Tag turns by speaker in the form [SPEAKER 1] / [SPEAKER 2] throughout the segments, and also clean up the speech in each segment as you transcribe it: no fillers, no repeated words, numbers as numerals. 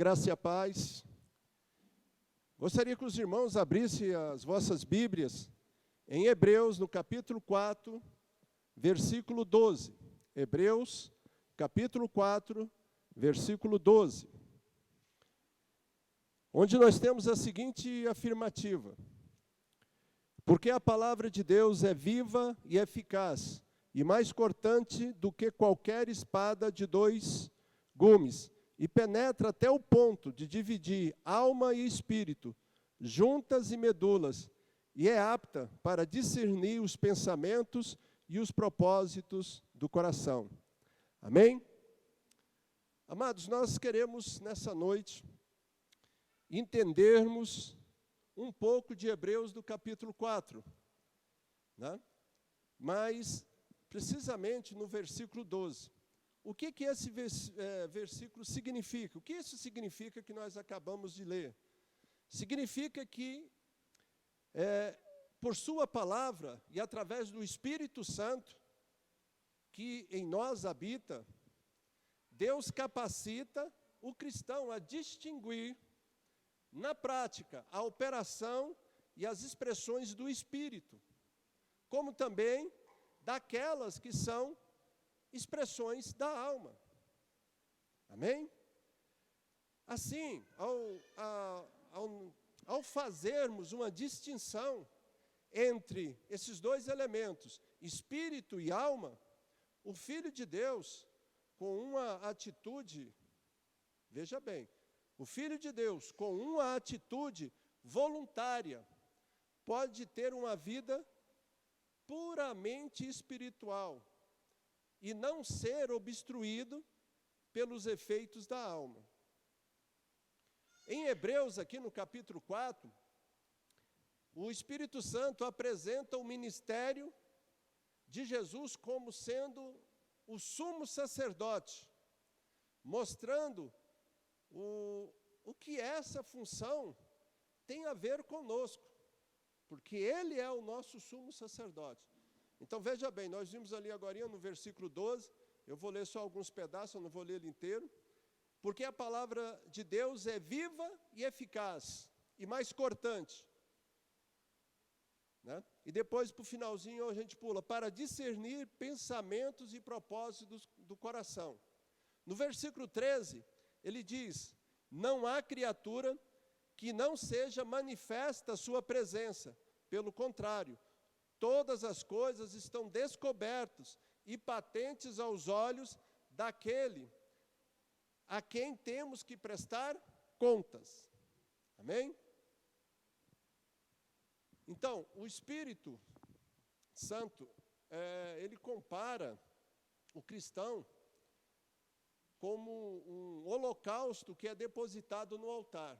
[SPEAKER 1] Graça e a paz. Gostaria que os irmãos abrissem as vossas Bíblias em Hebreus, no capítulo 4, versículo 12. Hebreus, capítulo 4, versículo 12. Onde nós temos a seguinte afirmativa: porque a palavra de Deus é viva e eficaz, e mais cortante do que qualquer espada de dois gumes, e penetra até o ponto de dividir alma e espírito, juntas e medulas, e é apta para discernir os pensamentos e os propósitos do coração. Amém? Amados, nós queremos nessa noite entendermos um pouco de Hebreus do capítulo 4, né? Mas precisamente no versículo 12. O que esse versículo significa? O que isso significa que nós acabamos de ler? Significa que, por sua palavra e através do Espírito Santo, que em nós habita, Deus capacita o cristão a distinguir, na prática, a operação e as expressões do Espírito, como também daquelas que são expressões da alma. Amém? Assim, ao fazermos uma distinção entre esses dois elementos, espírito e alma, o Filho de Deus, com uma atitude, veja bem, o Filho de Deus, com uma atitude voluntária, pode ter uma vida puramente espiritual, e não ser obstruído pelos efeitos da alma. Em Hebreus, aqui no capítulo 4, o Espírito Santo apresenta o ministério de Jesus como sendo o sumo sacerdote, mostrando o que essa função tem a ver conosco, porque Ele é o nosso sumo sacerdote. Então, veja bem, nós vimos ali agora no versículo 12, eu vou ler só alguns pedaços, eu não vou ler ele inteiro, porque a palavra de Deus é viva e eficaz, e mais cortante. Né? E depois, para o finalzinho, a gente pula, para discernir pensamentos e propósitos do coração. No versículo 13, ele diz, não há criatura que não seja manifesta a sua presença, pelo contrário, todas as coisas estão descobertas e patentes aos olhos daquele a quem temos que prestar contas. Amém? Então, o Espírito Santo, ele compara o cristão como um holocausto que é depositado no altar.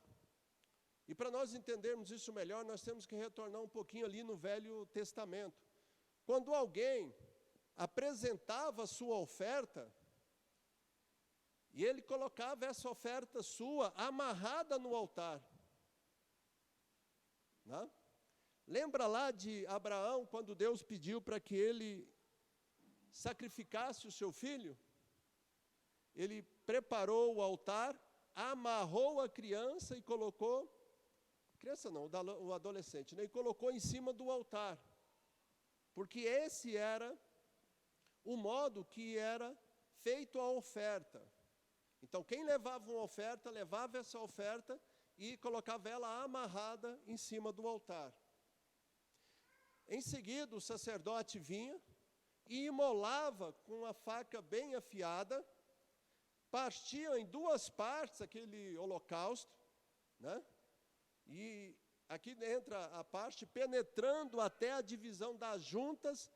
[SPEAKER 1] E para nós entendermos isso melhor, nós temos que retornar um pouquinho ali no Velho Testamento. Quando alguém apresentava a sua oferta, e ele colocava essa oferta sua amarrada no altar. Né? Lembra lá de Abraão, quando Deus pediu para que ele sacrificasse o seu filho? Ele preparou o altar, amarrou a criança e colocou... Criança não, o adolescente, né? E colocou em cima do altar. Porque esse era o modo que era feito a oferta. Então, quem levava uma oferta, levava essa oferta e colocava ela amarrada em cima do altar. Em seguida, o sacerdote vinha e imolava com a faca bem afiada, partia em duas partes aquele holocausto, né? E aqui entra a parte penetrando até a divisão das juntas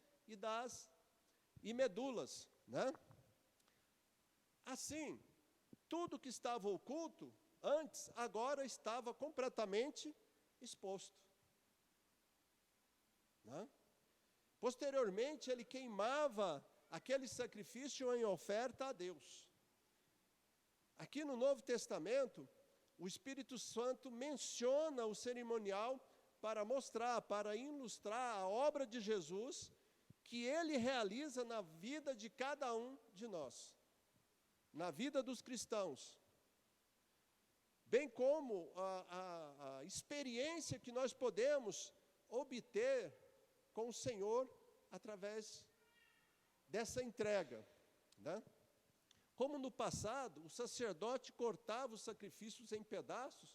[SPEAKER 1] e medulas, né? Assim, tudo que estava oculto antes, agora estava completamente exposto. Né? Posteriormente, ele queimava aquele sacrifício em oferta a Deus. Aqui no Novo Testamento, o Espírito Santo menciona o cerimonial para mostrar, para ilustrar a obra de Jesus que Ele realiza na vida de cada um de nós, na vida dos cristãos. bem como a experiência que nós podemos obter com o Senhor através dessa entrega, né? Como no passado, o sacerdote cortava os sacrifícios em pedaços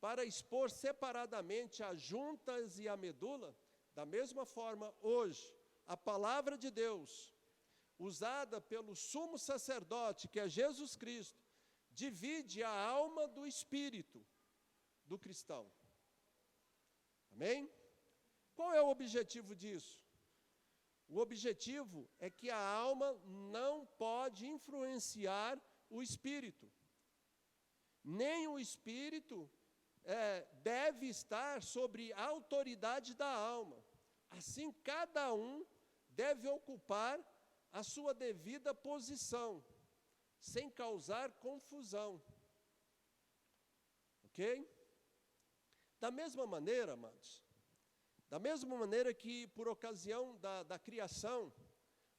[SPEAKER 1] para expor separadamente as juntas e a medula, da mesma forma, hoje, a palavra de Deus, usada pelo sumo sacerdote, que é Jesus Cristo, divide a alma do espírito do cristão. Amém? Qual é o objetivo disso? O objetivo é que a alma não pode influenciar o espírito. Nem o espírito deve estar sobre a autoridade da alma. Assim, cada um deve ocupar a sua devida posição, sem causar confusão. Ok? Da mesma maneira, amados, da mesma maneira que por ocasião da criação,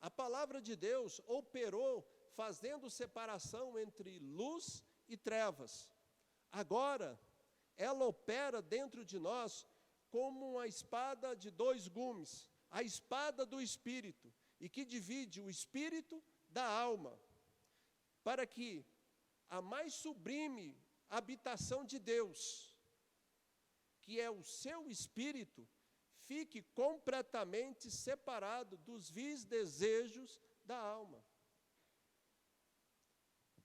[SPEAKER 1] a palavra de Deus operou fazendo separação entre luz e trevas. Agora, ela opera dentro de nós como uma espada de dois gumes, a espada do Espírito, e que divide o espírito da alma, para que a mais sublime habitação de Deus, que é o seu espírito, fique completamente separado dos vis desejos da alma.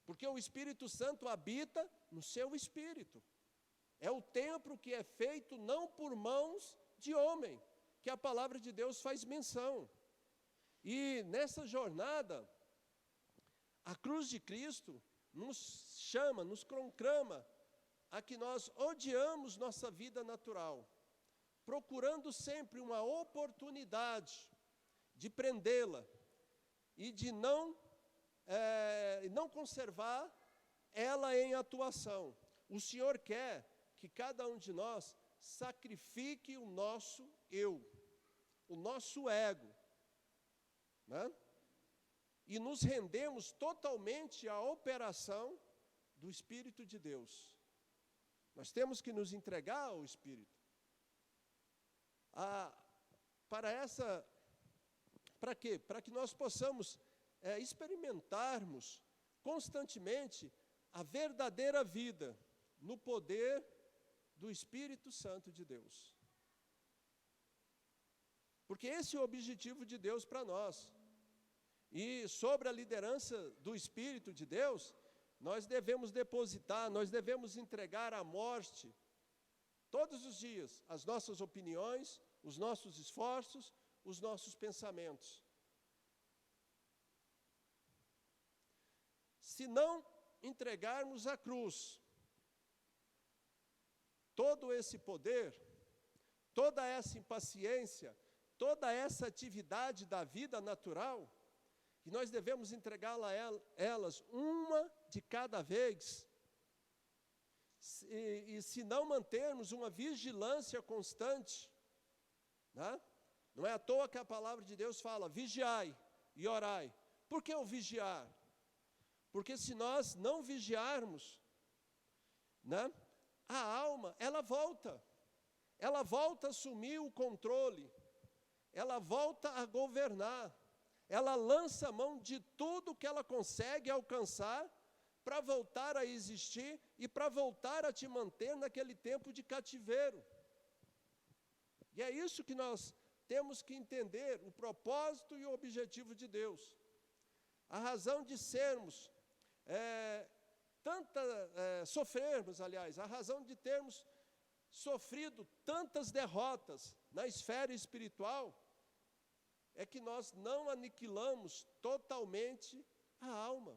[SPEAKER 1] Porque o Espírito Santo habita no seu espírito. É o templo que é feito não por mãos de homem, que a palavra de Deus faz menção. E nessa jornada, a cruz de Cristo nos chama, nos conclama a que nós odiamos nossa vida natural, procurando sempre uma oportunidade de prendê-la e de não conservar ela em atuação. O Senhor quer que cada um de nós sacrifique o nosso eu, o nosso ego, né? E nos rendemos totalmente à operação do Espírito de Deus. Nós temos que nos entregar ao Espírito. Para quê? Para que nós possamos experimentarmos constantemente a verdadeira vida no poder do Espírito Santo de Deus. Porque esse é o objetivo de Deus para nós. E sobre a liderança do Espírito de Deus, nós devemos depositar, nós devemos entregar à morte, todos os dias, as nossas opiniões, os nossos esforços, os nossos pensamentos. Se não entregarmos à cruz todo esse poder, toda essa impaciência, toda essa atividade da vida natural, que nós devemos entregá-la a elas uma de cada vez, e se não mantermos uma vigilância constante, né? Não é à toa que a palavra de Deus fala, vigiai e orai. Por que o vigiar? Porque se nós não vigiarmos, né, a alma, ela volta a assumir o controle, ela volta a governar, ela lança a mão de tudo que ela consegue alcançar para voltar a existir e para voltar a te manter naquele tempo de cativeiro. E é isso que nós temos que entender, o propósito e o objetivo de Deus. A razão de sermos, sofrermos, aliás, a razão de termos sofrido tantas derrotas na esfera espiritual, é que nós não aniquilamos totalmente a alma.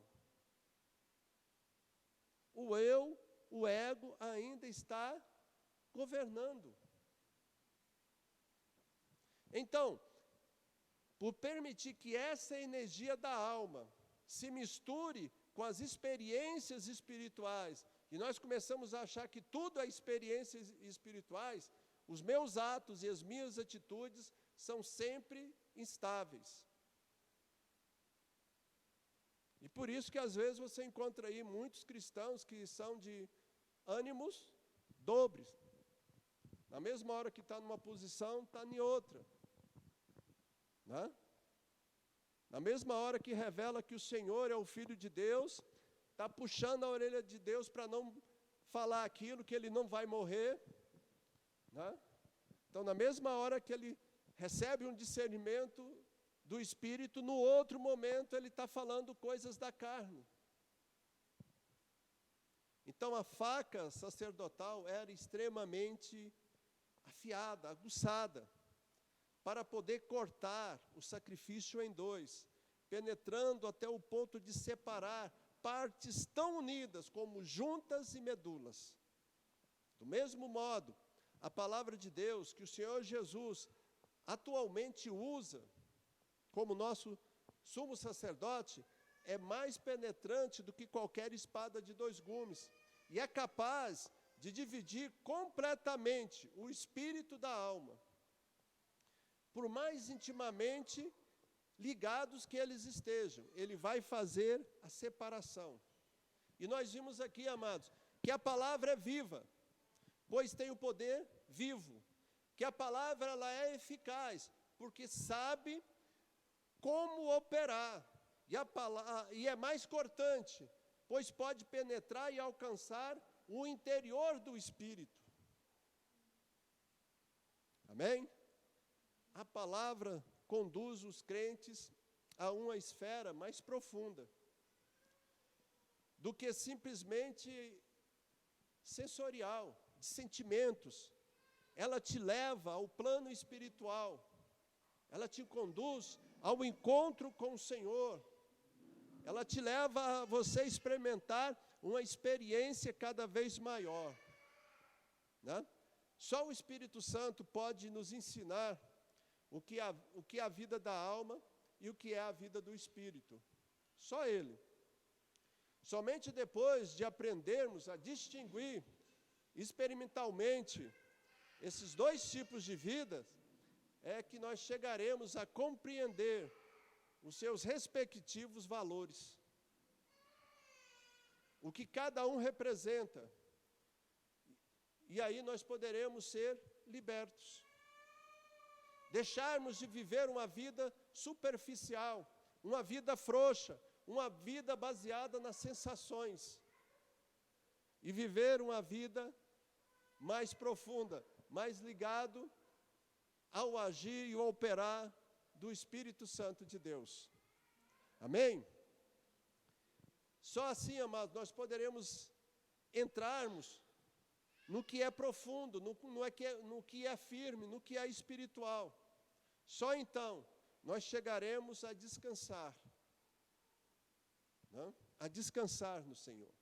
[SPEAKER 1] O eu, o ego ainda está governando. Então, por permitir que essa energia da alma se misture com as experiências espirituais, e nós começamos a achar que tudo é experiências espirituais, os meus atos e as minhas atitudes são sempre instáveis. E por isso que às vezes você encontra aí muitos cristãos que são de ânimos dobres. Na mesma hora que está numa posição, está em outra. Né? Na mesma hora que revela que o Senhor é o Filho de Deus, está puxando a orelha de Deus para não falar aquilo, que ele não vai morrer. Né? Então, na mesma hora que ele recebe um discernimento do Espírito, no outro momento ele está falando coisas da carne. Então, a faca sacerdotal era extremamente afiada, aguçada, para poder cortar o sacrifício em dois, penetrando até o ponto de separar partes tão unidas como juntas e medulas. Do mesmo modo, a palavra de Deus que o Senhor Jesus atualmente usa como nosso sumo sacerdote é mais penetrante do que qualquer espada de dois gumes e é capaz de dividir completamente o espírito da alma, por mais intimamente ligados que eles estejam, ele vai fazer a separação. E nós vimos aqui, amados, que a palavra é viva, pois tem o poder vivo, que a palavra ela é eficaz, porque sabe como operar, e é mais cortante, pois pode penetrar e alcançar o interior do espírito. Amém? A palavra conduz os crentes a uma esfera mais profunda do que simplesmente sensorial, de sentimentos. Ela te leva ao plano espiritual, ela te conduz ao encontro com o Senhor, ela te leva a você experimentar uma experiência cada vez maior. Né? Só o Espírito Santo pode nos ensinar o que é a vida da alma e o que é a vida do Espírito. Só Ele. Somente depois de aprendermos a distinguir experimentalmente esses dois tipos de vida, é que nós chegaremos a compreender os seus respectivos valores. O que cada um representa. E aí nós poderemos ser libertos. Deixarmos de viver uma vida superficial, uma vida frouxa, uma vida baseada nas sensações. E viver uma vida mais profunda, mais ligado ao agir e ao operar do Espírito Santo de Deus. Amém? Só assim, amados, nós poderemos entrarmos no que é profundo, no que é firme, no que é espiritual. Só então nós chegaremos a descansar, né? A descansar no Senhor.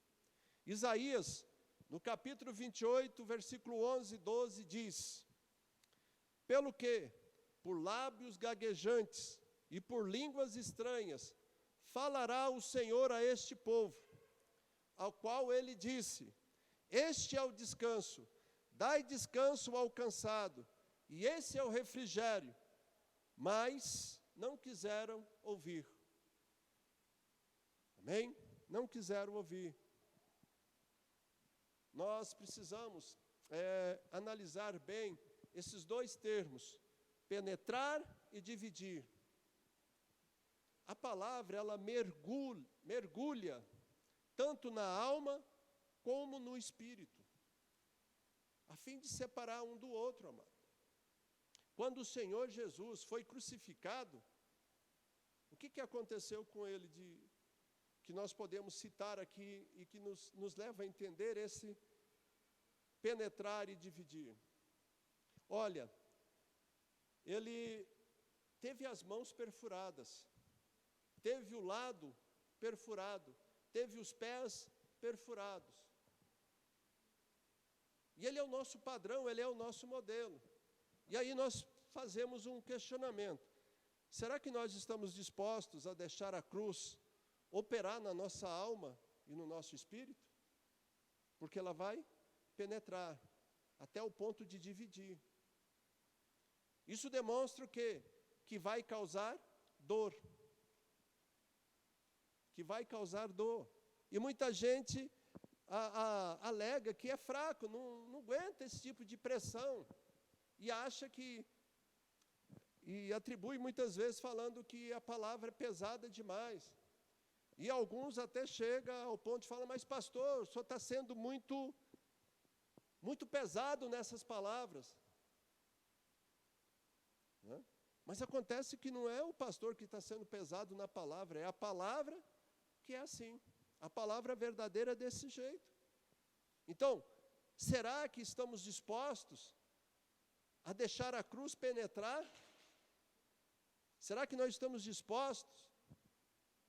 [SPEAKER 1] Isaías, no capítulo 28, versículo 11 e 12, diz: pelo que, por lábios gaguejantes e por línguas estranhas, falará o Senhor a este povo, ao qual ele disse: este é o descanso, dai descanso ao cansado, e esse é o refrigério. Mas não quiseram ouvir. Amém? Não quiseram ouvir. Nós precisamos analisar bem esses dois termos, penetrar e dividir. A palavra, ela mergulha tanto na alma como no espírito, a fim de separar um do outro, amado. Quando o Senhor Jesus foi crucificado, o que aconteceu com ele que nós podemos citar aqui e que nos leva a entender esse penetrar e dividir? Olha, ele teve as mãos perfuradas, teve o lado perfurado, teve os pés perfurados. E ele é o nosso padrão, ele é o nosso modelo. E aí nós fazemos um questionamento. Será que nós estamos dispostos a deixar a cruz operar na nossa alma e no nosso espírito? Porque ela vai penetrar até o ponto de dividir. Isso demonstra o quê? Que vai causar dor. Que vai causar dor. E muita gente alega que é fraco, não aguenta esse tipo de pressão, e acha que, e atribui muitas vezes falando que a palavra é pesada demais. E alguns até chegam ao ponto de falar, mas pastor, o senhor está sendo muito pesado nessas palavras. Né? Mas acontece que não é o pastor que está sendo pesado na palavra, é a palavra que é assim. A palavra verdadeira é desse jeito. Então, será que estamos dispostos a deixar a cruz penetrar? Será que nós estamos dispostos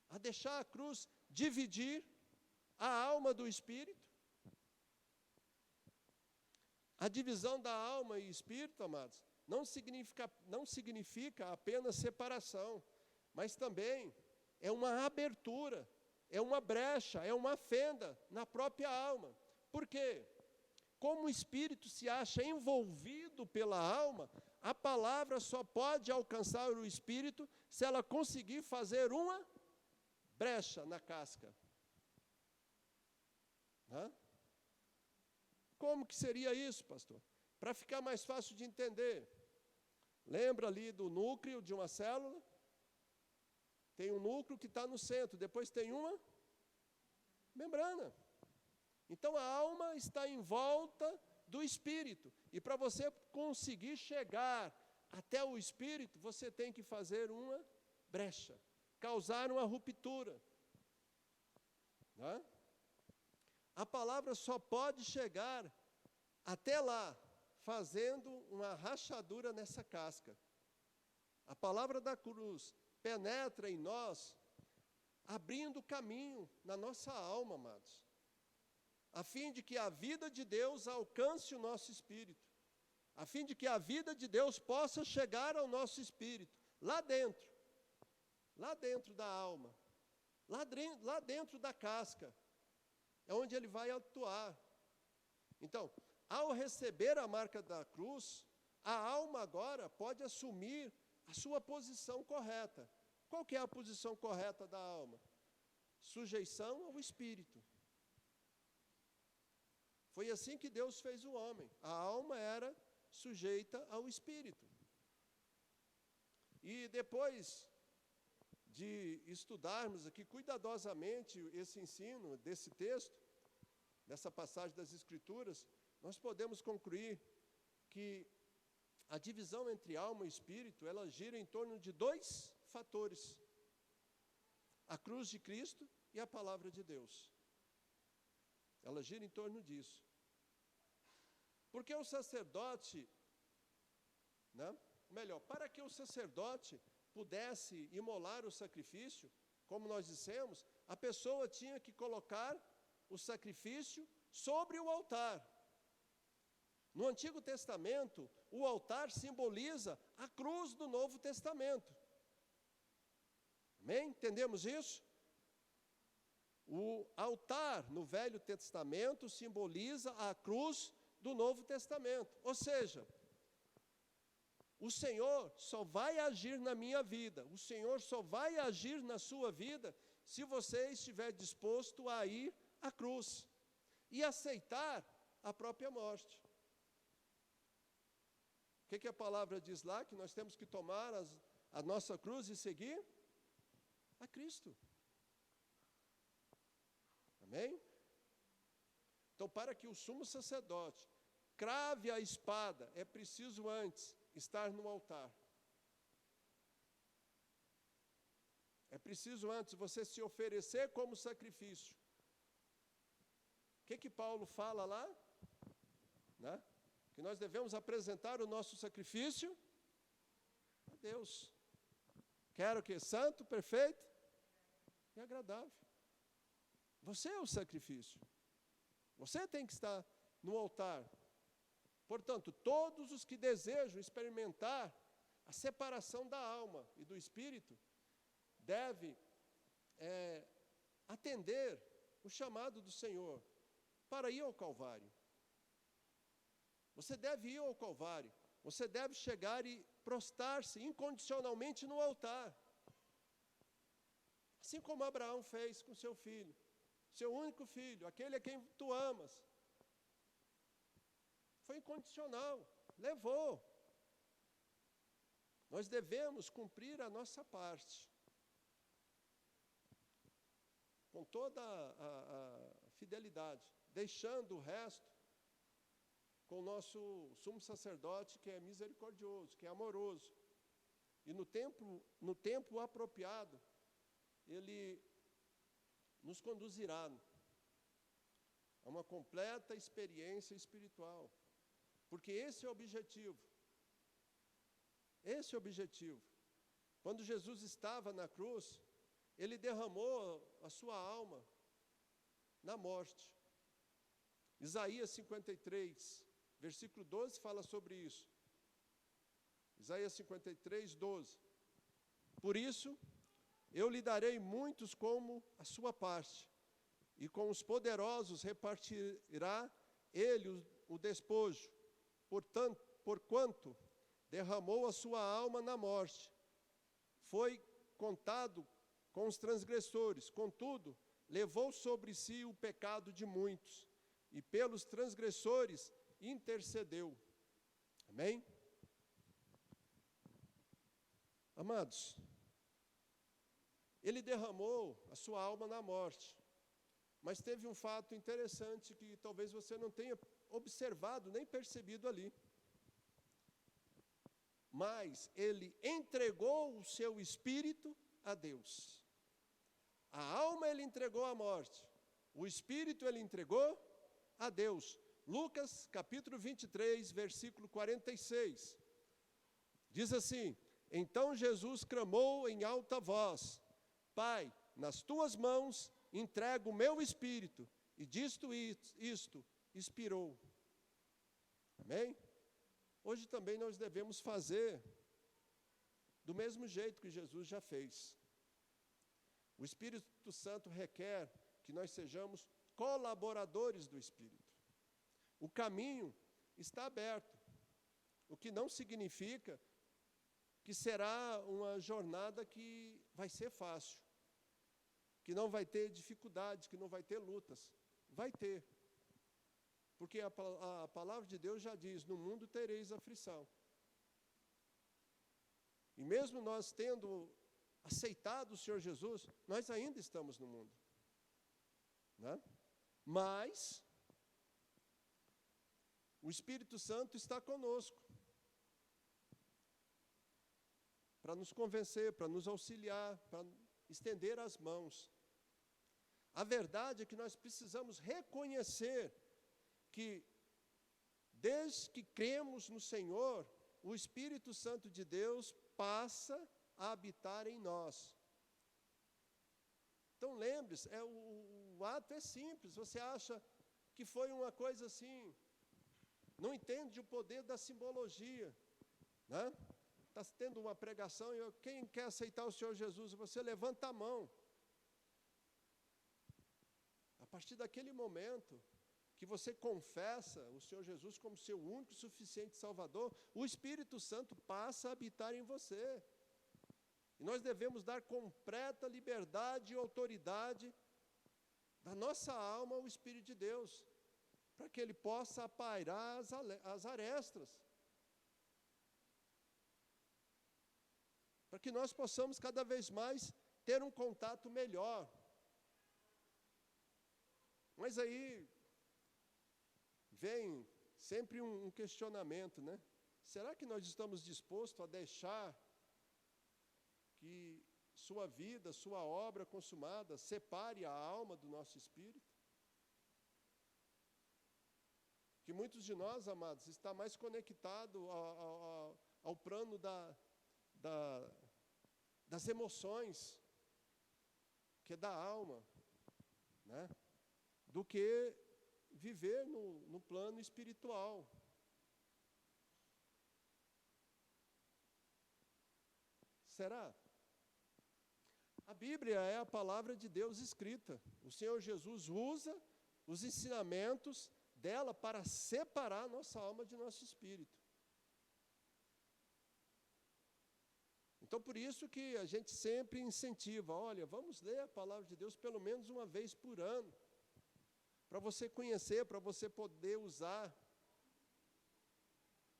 [SPEAKER 1] a deixar a cruz dividir a alma do espírito? A divisão da alma e espírito, amados, não significa apenas separação, mas também é uma abertura, é uma brecha, é uma fenda na própria alma. Por quê? Como o espírito se acha envolvido pela alma, a palavra só pode alcançar o espírito se ela conseguir fazer uma brecha na casca. Hã? Como que seria isso, pastor? Para ficar mais fácil de entender. Lembra ali do núcleo de uma célula? Tem um núcleo que está no centro, depois tem uma membrana. Então a alma está em volta do espírito. E para você conseguir chegar até o espírito, você tem que fazer uma brecha, causar uma ruptura. Né? A palavra só pode chegar até lá, fazendo uma rachadura nessa casca. A palavra da cruz penetra em nós, abrindo caminho na nossa alma, amados, a fim de que a vida de Deus alcance o nosso espírito, a fim de que a vida de Deus possa chegar ao nosso espírito, lá dentro da alma, lá dentro da casca, é onde ele vai atuar. Então, ao receber a marca da cruz, a alma agora pode assumir a sua posição correta. Qual que é a posição correta da alma? Sujeição ao espírito. Foi assim que Deus fez o homem. A alma era sujeita ao espírito. E depois de estudarmos aqui cuidadosamente esse ensino desse texto, dessa passagem das Escrituras, nós podemos concluir que a divisão entre alma e espírito, ela gira em torno de dois fatores: a cruz de Cristo e a palavra de Deus. Ela gira em torno disso. Porque o sacerdote, né, melhor, para que o sacerdote pudesse imolar o sacrifício, como nós dissemos, a pessoa tinha que colocar o sacrifício sobre o altar. No Antigo Testamento, o altar simboliza a cruz do Novo Testamento. Amém? Entendemos isso? O altar no Velho Testamento simboliza a cruz do Novo Testamento. Ou seja, o Senhor só vai agir na minha vida, o Senhor só vai agir na sua vida se você estiver disposto a ir à cruz e aceitar a própria morte. O que a palavra diz lá? Que nós temos que tomar a nossa cruz e seguir a Cristo. Amém? Então, para que o sumo sacerdote crave a espada, é preciso antes estar no altar. É preciso antes você se oferecer como sacrifício. O que Paulo fala lá? Né? Que nós devemos apresentar o nosso sacrifício a Deus. Quero que santo, perfeito e agradável. Você é o sacrifício. Você tem que estar no altar. Portanto, todos os que desejam experimentar a separação da alma e do espírito devem atender o chamado do Senhor para ir ao Calvário. Você deve ir ao Calvário. Você deve chegar e prostrar-se incondicionalmente no altar. Assim como Abraão fez com seu filho. seu único filho, aquele a quem tu amas. Foi incondicional, levou. Nós devemos cumprir a nossa parte, com toda a fidelidade, deixando o resto com o nosso sumo sacerdote, que é misericordioso, que é amoroso. E no tempo apropriado, ele nos conduzirá a uma completa experiência espiritual. Porque esse é o objetivo. Esse é o objetivo. Quando Jesus estava na cruz, ele derramou a sua alma na morte. Isaías 53, versículo 12, fala sobre isso. Isaías 53, 12. Por isso, eu lhe darei muitos como a sua parte, e com os poderosos repartirá ele o despojo, porquanto derramou a sua alma na morte. Foi contado com os transgressores, contudo, levou sobre si o pecado de muitos, e pelos transgressores intercedeu. Amém? Amados, ele derramou a sua alma na morte, mas teve um fato interessante que talvez você não tenha observado, nem percebido ali. Mas ele entregou o seu espírito a Deus. A alma ele entregou à morte, o espírito ele entregou a Deus. Lucas capítulo 23, versículo 46. Diz assim: então Jesus clamou em alta voz: Pai, nas tuas mãos entrego o meu espírito. E dito isto, expirou. Amém? Hoje também nós devemos fazer do mesmo jeito que Jesus já fez. O Espírito Santo requer que nós sejamos colaboradores do Espírito. O caminho está aberto, o que não significa que será uma jornada que vai ser fácil, que não vai ter dificuldades, que não vai ter lutas. Vai ter. Porque a palavra de Deus já diz: no mundo tereis aflição. E mesmo nós tendo aceitado o Senhor Jesus, nós ainda estamos no mundo. Né? Mas o Espírito Santo está conosco para nos convencer, para nos auxiliar, para estender as mãos. A verdade é que nós precisamos reconhecer que, desde que cremos no Senhor, o Espírito Santo de Deus passa a habitar em nós. Então lembre-se, o ato é simples. Você acha que foi uma coisa assim, não entende o poder da simbologia, né? Está tendo uma pregação e quem quer aceitar o Senhor Jesus, você levanta a mão. A partir daquele momento que você confessa o Senhor Jesus como seu único e suficiente Salvador, o Espírito Santo passa a habitar em você. E nós devemos dar completa liberdade e autoridade da nossa alma ao Espírito de Deus, para que ele possa apairar as arestas. Para que nós possamos cada vez mais ter um contato melhor. Mas aí vem sempre um questionamento, né? Será que nós estamos dispostos a deixar que sua vida, sua obra consumada, separe a alma do nosso espírito? Que muitos de nós, amados, está mais conectado ao plano das emoções, que é da alma, né? Do que viver no plano espiritual. Será? A Bíblia é a palavra de Deus escrita. O Senhor Jesus usa os ensinamentos dela para separar nossa alma de nosso espírito. Então, por isso que a gente sempre incentiva: olha, vamos ler a palavra de Deus pelo menos uma vez por ano. para você conhecer, para você poder usar,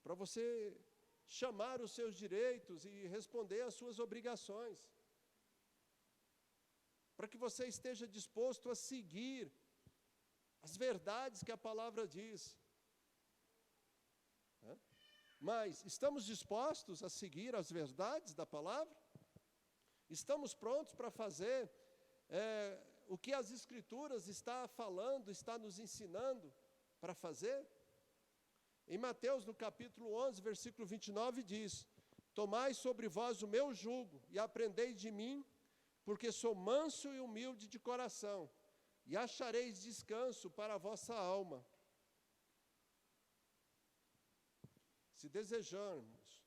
[SPEAKER 1] para você chamar os seus direitos e responder às suas obrigações, para que você esteja disposto a seguir as verdades que a palavra diz. Mas estamos dispostos a seguir as verdades da palavra? Estamos prontos para fazer o que as Escrituras está falando, está nos ensinando para fazer? Em Mateus, no capítulo 11, versículo 29, diz: tomai sobre vós o meu jugo e aprendei de mim, porque sou manso e humilde de coração, e achareis descanso para a vossa alma. Se desejamos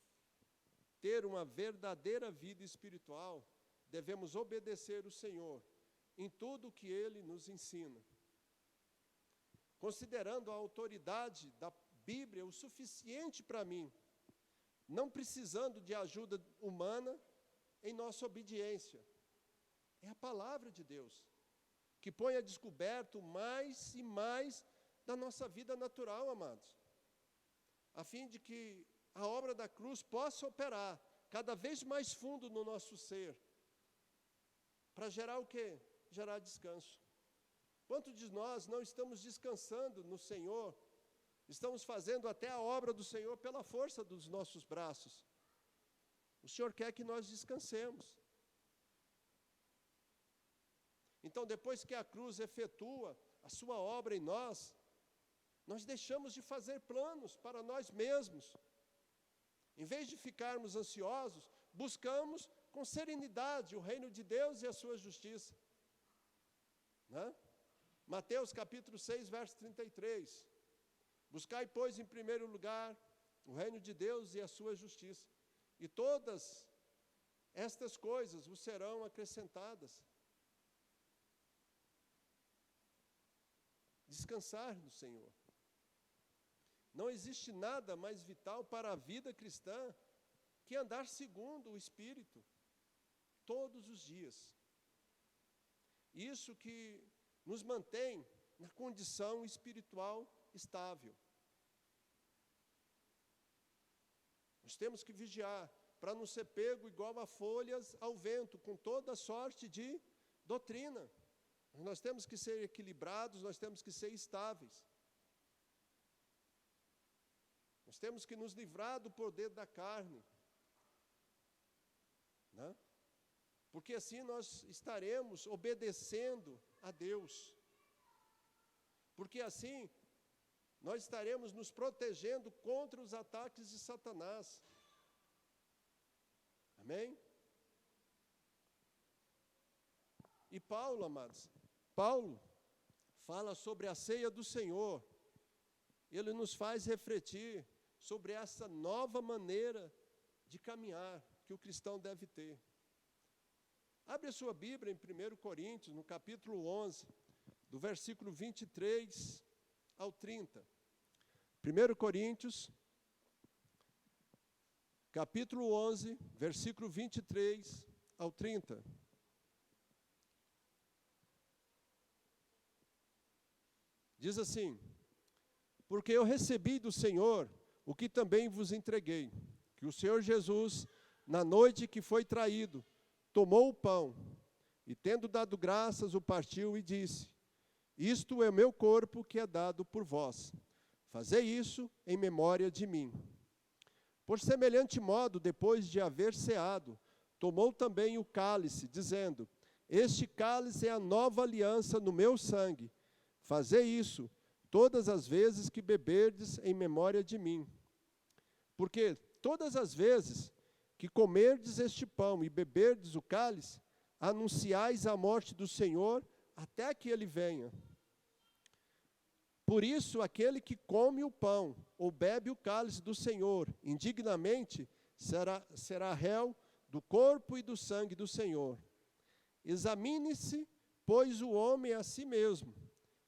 [SPEAKER 1] ter uma verdadeira vida espiritual, devemos obedecer o Senhor em tudo o que Ele nos ensina, considerando a autoridade da Bíblia o suficiente para mim, não precisando de ajuda humana em nossa obediência. É a palavra de Deus que põe a descoberto mais e mais da nossa vida natural, amados, a fim de que a obra da cruz possa operar cada vez mais fundo no nosso ser, para gerar o quê? Gerar descanso. Quantos de nós não estamos descansando no Senhor? Estamos fazendo até a obra do Senhor pela força dos nossos braços. O Senhor quer que nós descansemos. Então, depois que a cruz efetua a sua obra em nós, nós deixamos de fazer planos para nós mesmos. Em vez de ficarmos ansiosos, buscamos com serenidade o reino de Deus e a sua justiça. Mateus capítulo 6, verso 33. Buscai, pois, em primeiro lugar o reino de Deus e a sua justiça, e todas estas coisas vos serão acrescentadas. Descansar no Senhor. Não existe nada mais vital para a vida cristã que andar segundo o Espírito todos os dias. Isso que nos mantém na condição espiritual estável. Nós temos que vigiar para não ser pego igual a folhas ao vento, com toda sorte de doutrina. Nós temos que ser equilibrados, nós temos que ser estáveis. Nós temos que nos livrar do poder da carne, porque assim nós estaremos obedecendo a Deus. Porque assim nós estaremos nos protegendo contra os ataques de Satanás. Amém? E Paulo, amados, Paulo fala sobre a ceia do Senhor. Ele nos faz refletir sobre essa nova maneira de caminhar que o cristão deve ter. Abre a sua Bíblia em 1 Coríntios, no capítulo 11, do versículo 23 ao 30. 1 Coríntios, capítulo 11, versículo 23 ao 30. Diz assim: porque eu recebi do Senhor o que também vos entreguei, que o Senhor Jesus, na noite que foi traído, tomou o pão, e tendo dado graças, o partiu e disse: isto é o meu corpo que é dado por vós. Fazei isso em memória de mim. Por semelhante modo, depois de haver ceado, tomou também o cálice, dizendo: este cálice é a nova aliança no meu sangue. Fazei isso todas as vezes que beberdes em memória de mim. Porque todas as vezes que comerdes este pão e beberdes o cálice, anunciais a morte do Senhor até que ele venha. Por isso, aquele que come o pão ou bebe o cálice do Senhor indignamente será réu do corpo e do sangue do Senhor. Examine-se, pois, o homem a si mesmo,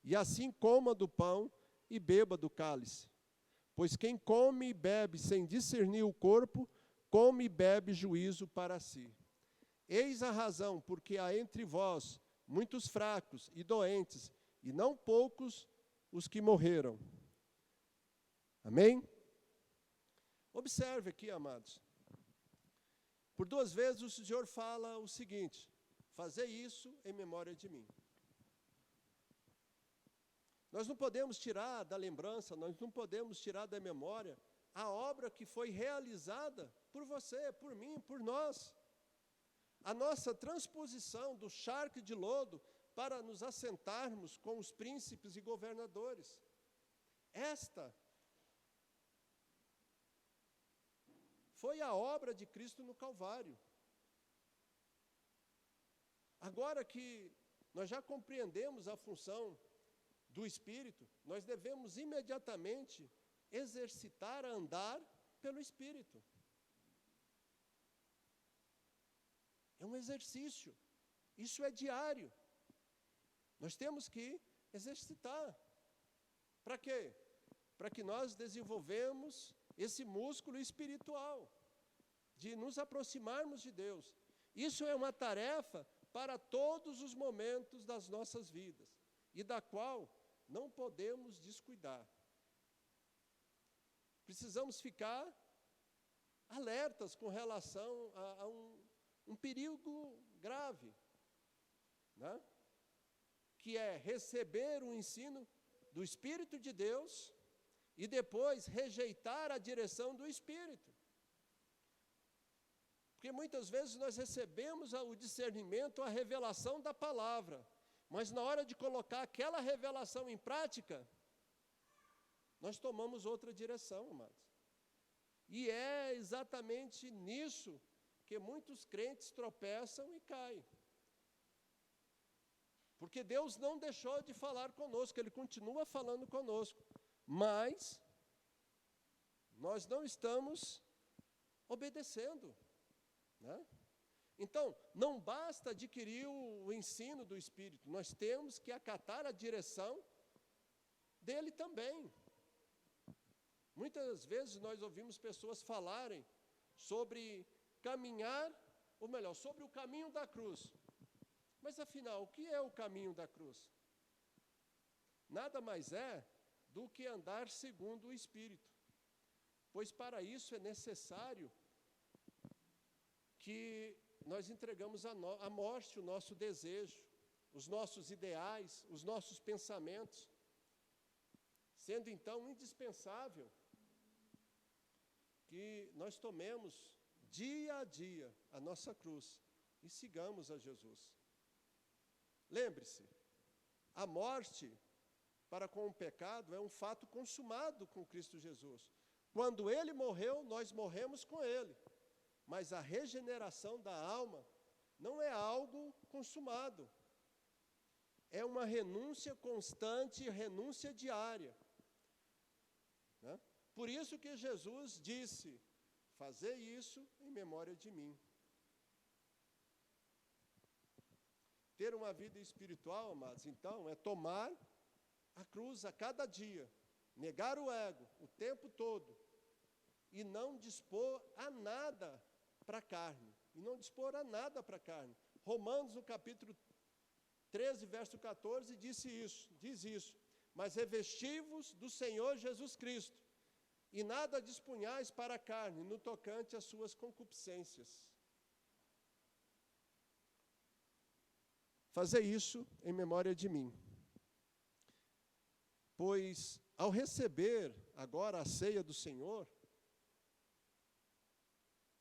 [SPEAKER 1] e assim coma do pão e beba do cálice. Pois quem come e bebe sem discernir o corpo, come e bebe juízo para si. Eis a razão porque há entre vós muitos fracos e doentes, e não poucos os que morreram. Amém? Observe aqui, amados. Por 2 vezes o Senhor fala o seguinte: fazei isso em memória de mim. Nós não podemos tirar da lembrança, nós não podemos tirar da memória a obra que foi realizada por você, por mim, por nós. A nossa transposição do charque de lodo para nos assentarmos com os príncipes e governadores. Esta foi a obra de Cristo no Calvário. Agora que nós já compreendemos a função do Espírito, nós devemos imediatamente exercitar a andar pelo Espírito. É um exercício, isso é diário. Nós temos que exercitar. Para quê? Para que nós desenvolvemos esse músculo espiritual, de nos aproximarmos de Deus. Isso é uma tarefa para todos os momentos das nossas vidas, e da qual não podemos descuidar. Precisamos ficar alertas com relação a um perigo grave, né? Que é receber o ensino do Espírito de Deus e depois rejeitar a direção do Espírito. Porque muitas vezes nós recebemos o discernimento, a revelação da palavra, mas na hora de colocar aquela revelação em prática, nós tomamos outra direção, amados. E é exatamente nisso que muitos crentes tropeçam e caem. Porque Deus não deixou de falar conosco, Ele continua falando conosco, mas nós não estamos obedecendo, né? Então, não basta adquirir o ensino do Espírito, nós temos que acatar a direção dele também. Muitas vezes nós ouvimos pessoas falarem sobre caminhar, ou melhor, sobre o caminho da cruz. Mas afinal, o que é o caminho da cruz? Nada mais é do que andar segundo o Espírito. Pois para isso é necessário que nós entregamos à morte o nosso desejo, os nossos ideais, os nossos pensamentos, sendo então indispensável que nós tomemos dia a dia a nossa cruz e sigamos a Jesus. Lembre-se, a morte para com o pecado é um fato consumado com Cristo Jesus. Quando Ele morreu, nós morremos com Ele. Mas a regeneração da alma não é algo consumado. É uma renúncia constante, renúncia diária, né? Por isso que Jesus disse: fazei isso em memória de mim. Ter uma vida espiritual, amados, então, é tomar a cruz a cada dia, negar o ego o tempo todo, e não dispor a nada para a carne. Romanos, no capítulo 13, verso 14, diz isso. Mas revesti-vos do Senhor Jesus Cristo, e nada dispunhais para a carne, no tocante às suas concupiscências. Fazei isso em memória de mim. Pois, ao receber agora a ceia do Senhor,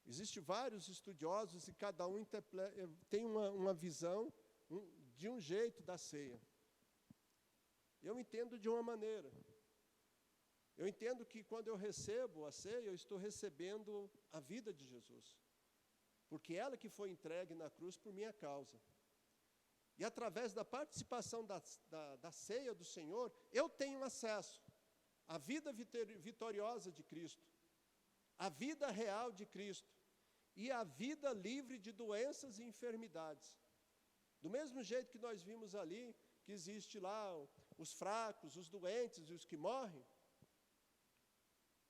[SPEAKER 1] existem vários estudiosos e cada um tem uma visão de um jeito da ceia. Eu entendo de uma maneira. Eu entendo que quando eu recebo a ceia, eu estou recebendo a vida de Jesus. Porque ela que foi entregue na cruz por minha causa. E através da participação da ceia do Senhor, eu tenho acesso à vida vitoriosa de Cristo, à vida real de Cristo e à vida livre de doenças e enfermidades. Do mesmo jeito que nós vimos ali, que existe lá os fracos, os doentes e os que morrem,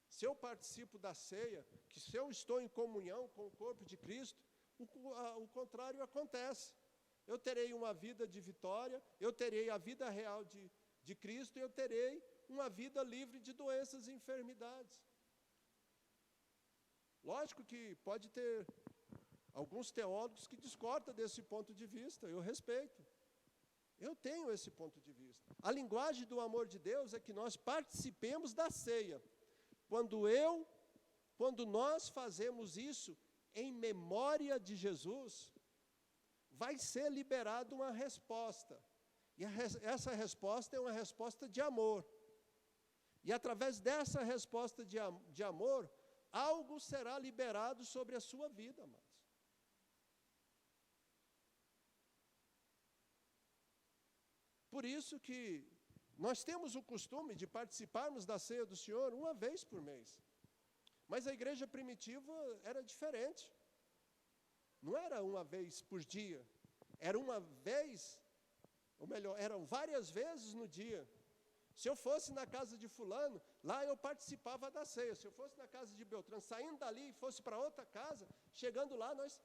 [SPEAKER 1] se eu participo da ceia, que se eu estou em comunhão com o corpo de Cristo, o contrário acontece. eu terei uma vida de vitória, eu terei a vida real de Cristo, e eu terei uma vida livre de doenças e enfermidades. Lógico que pode ter alguns teólogos que discordam desse ponto de vista, eu respeito. Eu tenho esse ponto de vista. A linguagem do amor de Deus é que nós participemos da ceia. Quando nós fazemos isso em memória de Jesus, vai ser liberada uma resposta. E essa resposta é uma resposta de amor. E através dessa resposta de amor, algo será liberado sobre a sua vida, amados. Por isso que nós temos o costume de participarmos da ceia do Senhor uma vez por mês. Mas a igreja primitiva era diferente. Não era uma vez por dia. Era uma vez, ou melhor, eram várias vezes no dia. Se eu fosse na casa de fulano, lá eu participava da ceia. Se eu fosse na casa de Beltrano, saindo dali e fosse para outra casa, chegando lá, nós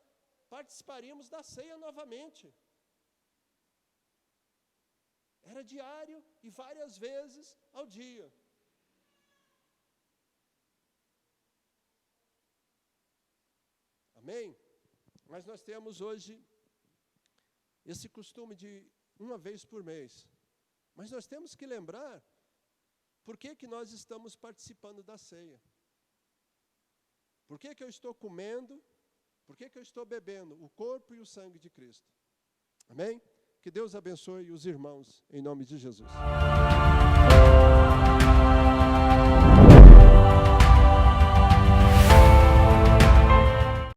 [SPEAKER 1] participaríamos da ceia novamente. Era diário e várias vezes ao dia. Amém? Mas nós temos hoje esse costume de uma vez por mês. Mas nós temos que lembrar por que nós estamos participando da ceia. Por que eu estou comendo, por que eu estou bebendo o corpo e o sangue de Cristo. Amém? Que Deus abençoe os irmãos, em nome de Jesus.